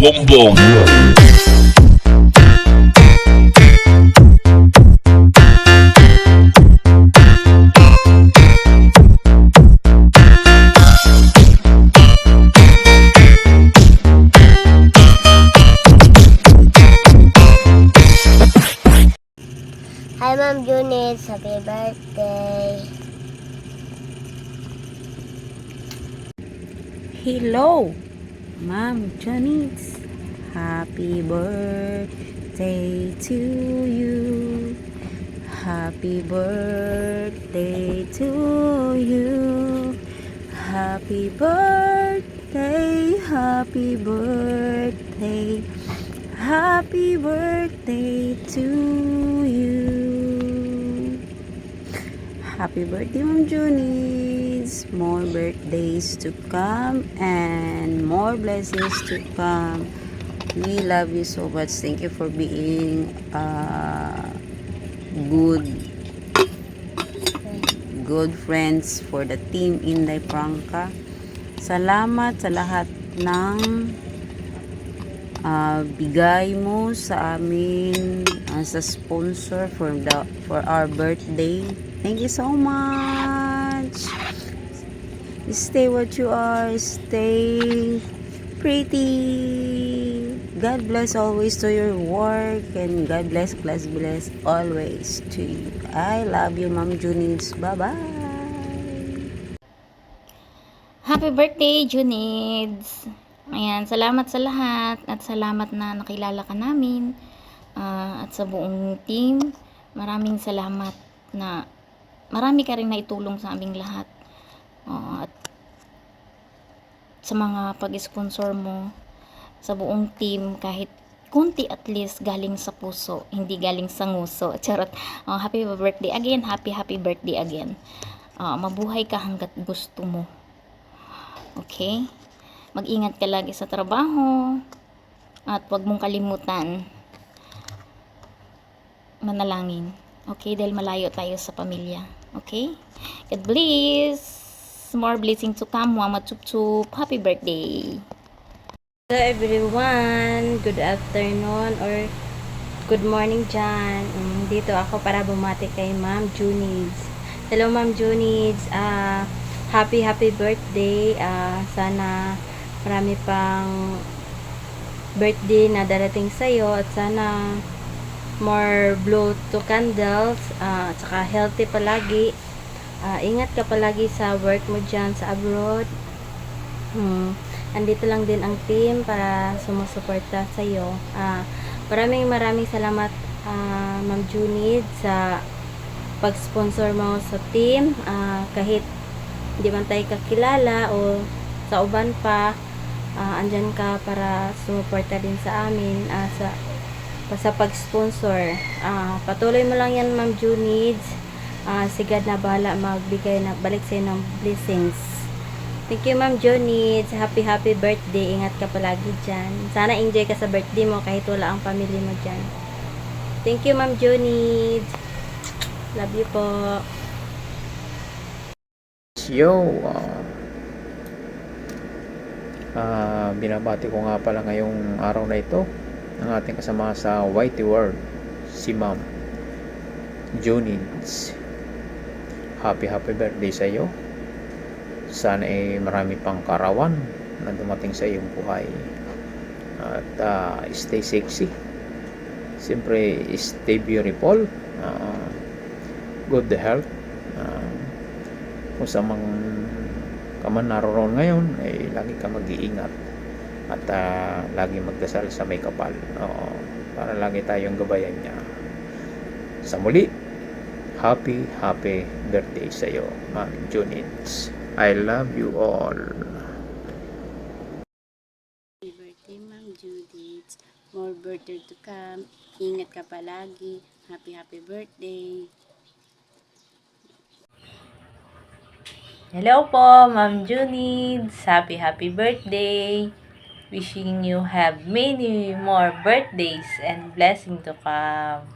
Bongbong. Hi, Ma'am Junits. Happy birthday. Hello, Ma'am Janice. Happy birthday to you. Happy birthday to you. Happy birthday, happy birthday. Happy birthday to you. Happy birthday, Ma'am Junice. More birthdays to come and more blessings to come. We love you so much. Thank you for being good good friends for the team Inday Prangka. Salamat sa lahat ng bigay mo sa amin as a sponsor for our birthday. Thank you so much. Stay what you are. Stay pretty. God bless always to your work, and God bless always to you. I love you, Ma'am Junice. Bye-bye. Happy birthday, Junids! Ayan, salamat sa lahat at salamat na nakilala ka namin at sa buong team. Maraming salamat na marami ka rin naitulong sa aming lahat. At sa mga pag-sponsor mo sa buong team, kahit kunti at least galing sa puso, hindi galing sa nguso. Charot. Happy birthday again. Happy birthday again. Mabuhay ka hanggat gusto mo. Okay? Mag-ingat ka lagi sa trabaho at huwag mong kalimutan manalangin. Okay? Dahil malayo tayo sa pamilya. Okay? God bless! More blessing to come. Mama Chup Chup. Happy birthday! Hello everyone! Good afternoon or good morning dyan. Dito ako para bumati kay Ma'am Junice. Hello Ma'am Junice. Happy birthday. Sana marami pang birthday na darating sa'yo at sana more blow to candles at saka healthy palagi. Ingat ka palagi sa work mo dyan sa abroad. Andito lang din ang team para sumusuporta sa'yo. Maraming salamat Ma'am Junid sa pag-sponsor mo sa team. Kahit hindi man tayo kakilala o sa uban pa, andyan ka para sumuporta din sa amin sa pag-sponsor. Patuloy mo lang yan Ma'am Junids. Si God na bahala magbigay na balik sa'yo ng blessings. Thank you Ma'am Junids. Happy birthday. Ingat ka palagi dyan. Sana enjoy ka sa birthday mo kahit wala ang family mo dyan. Thank you Ma'am Junids. Love you po. Yo, binabati ko nga pala ngayong araw na ito ang ating kasama sa Whitey World, si Ma'am Junids. Happy birthday sa iyo. Sana marami pang karawan na dumating sa iyong buhay. At stay sexy. Siyempre, stay beautiful. Good health. Kung sa mga kaman naroon ngayon lagi ka mag-iingat at lagi magdasal sa may kapal para lagi tayong gabayan niya. Sa muli, happy birthday sa iyo Ma'am Junids. I love you all. Happy birthday Ma'am Judith. More birthday to come. Ingat ka palagi. Happy birthday. Hello po, Ma'am Junids. Happy birthday. Wishing you have many more birthdays and blessing to come.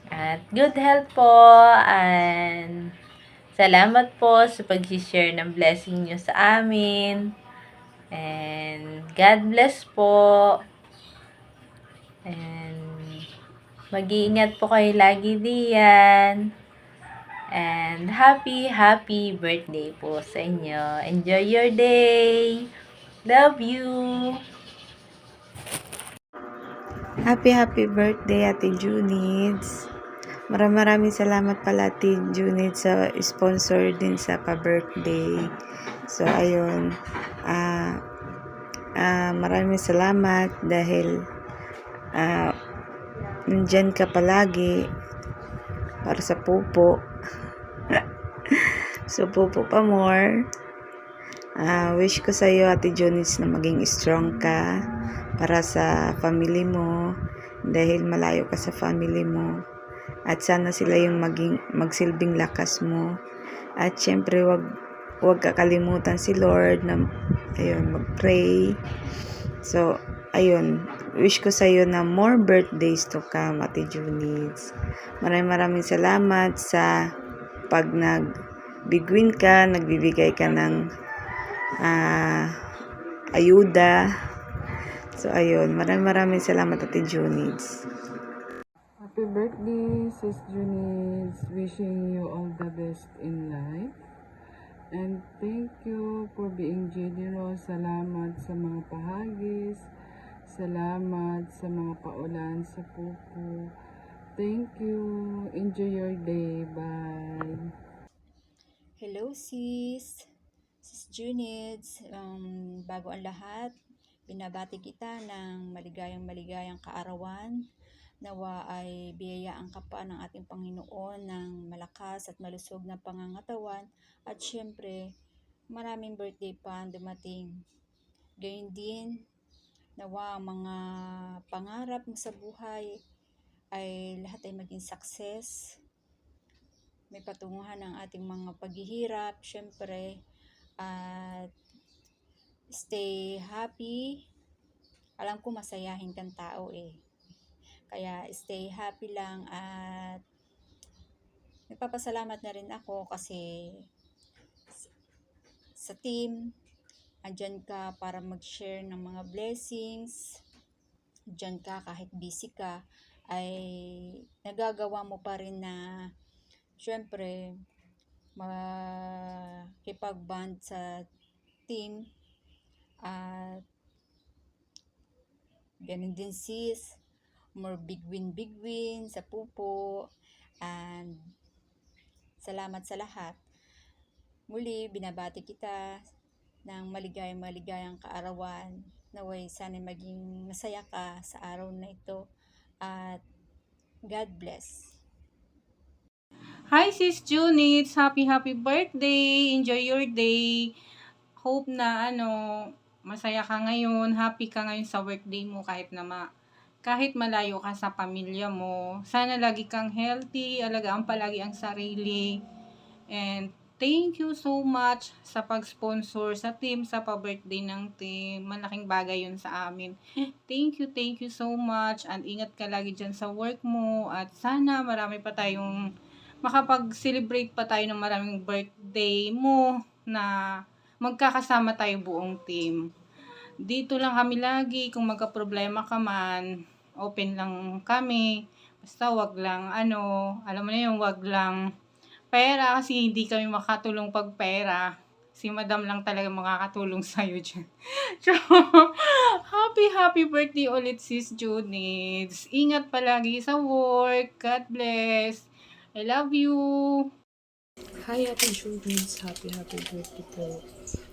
At good health po. And salamat po sa pag-share ng blessing nyo sa amin. And God bless po. And mag-iingat po kayo lagi diyan. And happy birthday po sa inyo. Enjoy your day. Love you. Happy birthday, Ate Junids. Maraming salamat pala, Ate Junids, sa sponsor din sa pa-birthday. So, ayun. Maraming salamat dahil nandyan ka palagi para sa pupo. So, pupo pa more. Wish ko sa iyo, Ate Junids, na maging strong ka para sa family mo dahil malayo ka sa family mo. At sana sila yung magsilbing lakas mo. At syempre, wag kakalimutan si Lord na mag-pray. So, ayun. Wish ko sa iyo na more birthdays to come, Ate Junids. Maraming salamat sa pag nagbigwin ka, nagbibigay ka ng ayuda. So, ayun. Maraming salamat, Ate Junids. Happy birthday, Sis Junids. Wishing you all the best in life. And thank you for being generous. Salamat sa mga pahagis. Salamat sa mga paulan sa pupo. Thank you. Enjoy your day. Bye. Hello sis Junids. Bago ang lahat, binabati kita ng maligayang kaarawan. Nawa ay biyayaan ka pa ng ating Panginoon ng malakas at malusog na pangangatawan. At syempre, maraming birthday pa ang dumating. Gayun din, nawa ang mga pangarap mo sa buhay ay lahat ay maging success. May patunguhan ng ating mga paghihirap, syempre, at stay happy. Alam ko masayahin kang tao Kaya stay happy lang at nagpapasalamat na rin ako kasi sa team, andyan ka para mag-share ng mga blessings. Andyan ka kahit busy ka, ay nagagawa mo pa rin na syempre makipag-bond sa team. At ganun din sis, more big win sa pupo, and salamat sa lahat. Muli, binabati kita ng maligayang kaarawan. Naway sana maging masaya ka sa araw na ito at God bless. Hi Sis Junits, happy birthday. Enjoy your day. Hope na masaya ka ngayon, happy ka ngayon sa workday mo kahit malayo ka sa pamilya mo. Sana lagi kang healthy, alagaan palagi ang sarili. And thank you so much sa pag-sponsor sa team, sa pa-birthday ng team. Malaking bagay yun sa amin. Thank you so much. And ingat ka lagi dyan sa work mo. At sana marami pa tayong makapag-celebrate pa tayo ng maraming birthday mo na magkakasama tayo buong team. Dito lang kami lagi. Kung magka-problema ka man, open lang kami. Basta wag lang, alam mo na yung wag lang pera kasi hindi kami makatulong pag pera. Si madam lang talaga makakatulong sa'yo dyan. So, happy birthday ulit sis Junids. Ingat palagi sa work. God bless. I love you. Hi Ate Junids, happy birthday po.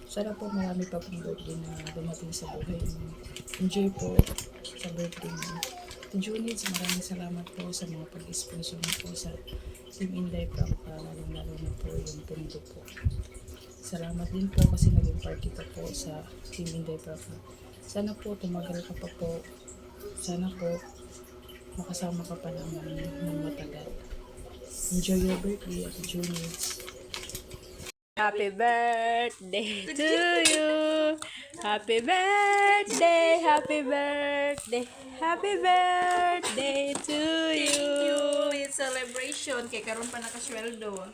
Sana po marami pa pong birthday na dumating sa buhay mo. Enjoy po sa birthday mo. Ate Junids, maraming salamat po sa mga pag-sponsor mo po sa Team Inday Prangka, lalo na po yung pundo po. Salamat din po kasi naging party ka po sa Team Inday Prangka. Sana po tumagal ka pa po. Sana po makasama ka pa naman ng matagal. Enjoy your birthday, Ate Junids. Happy birthday to you. Happy birthday to you. It's celebration kay karon pa nakasweldo.